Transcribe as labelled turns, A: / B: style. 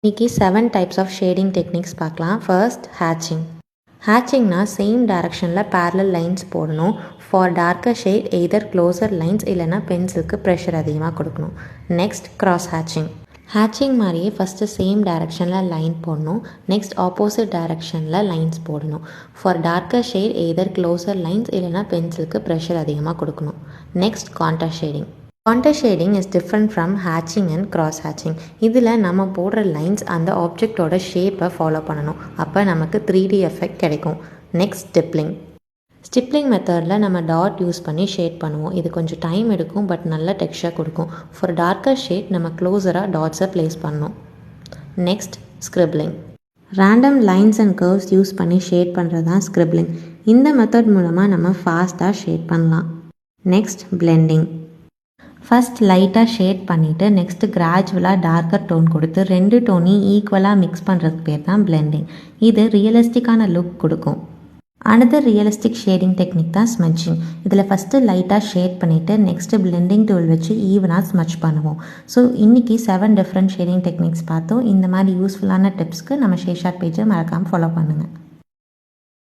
A: இன்னைக்கு 7 types of shading techniques பார்க்கலாம். First ஹேட்சிங். ஹேட்சிங்னா சேம் டைரக்ஷனில் parallel லைன்ஸ் போடணும். For darker shade either closer lines இல்லைனா பென்சிலுக்கு ப்ரெஷர் அதிகமாக கொடுக்கணும். Next cross ஹேட்சிங். ஹேட்சிங் மாதிரியே ஃபஸ்ட்டு சேம் டைரக்ஷனில் லைன் போடணும். நெக்ஸ்ட் ஆப்போசிட் டைரக்ஷனில் லைன்ஸ் போடணும். For darker shade either closer lines இல்லைனா பென்சிலுக்கு ப்ரெஷர் அதிகமாக கொடுக்கணும். Next contrast shading. Contrast shading is different from ஹேட்சிங் and cross ஹேட்சிங். இதில் நம்ம போடுற லைன்ஸ் அந்த ஆப்ஜெக்டோட ஷேப்பை ஃபாலோ பண்ணணும். அப்போ நமக்கு 3D எஃபெக்ட் கிடைக்கும். Next stippling. ஸ்டிப்லிங் மெத்தடில் நம்ம டாட் யூஸ் பண்ணி ஷேட் பண்ணுவோம். இது கொஞ்சம் டைம் எடுக்கும், பட் நல்ல டெக்ஸ்சர் கொடுக்கும். ஃபார் டார்க்கர் ஷேட் நம்ம க்ளோஸராக டாட்ஸை ப்ளேஸ் பண்ணணும். Next scribbling. Random lines and curves use பண்ணி ஷேட் பண்ணுறது தான் ஸ்க்ரிப்லிங். இந்த மெத்தட் மூலமாக நம்ம ஃபாஸ்ட்டாக ஷேட் பண்ணலாம். Next blending. ஃபஸ்ட் லைட்டாக ஷேட் பண்ணிவிட்டு நெக்ஸ்ட்டு கிராஜுவலாக டார்க்கர் டோன் கொடுத்து 2 டோனையும் ஈக்குவலாக மிக்ஸ் பண்ணுறதுக்கு பேர் தான் பிளெண்டிங். இது ரியலிஸ்டிக்கான லுக் கொடுக்கும். அனதர் ரியலிஸ்டிக் ஷேடிங் டெக்னிக் தான் ஸ்மட்சிங். இதில் ஃபஸ்ட்டு லைட்டாக ஷேட் பண்ணிவிட்டு நெக்ஸ்ட்டு பிளெண்டிங் டூல் வச்சு ஈவனாக ஸ்மட்ச் பண்ணுவோம். ஸோ இன்றைக்கி 7 டிஃப்ரெண்ட் ஷேடிங் டெக்னிக்ஸ் பார்த்தோம். இந்த மாதிரி யூஸ்ஃபுல்லான டிப்ஸ்க்கு நம்ம ஷேஷாட் பேஜை மறக்காமல் ஃபாலோ பண்ணுங்கள்.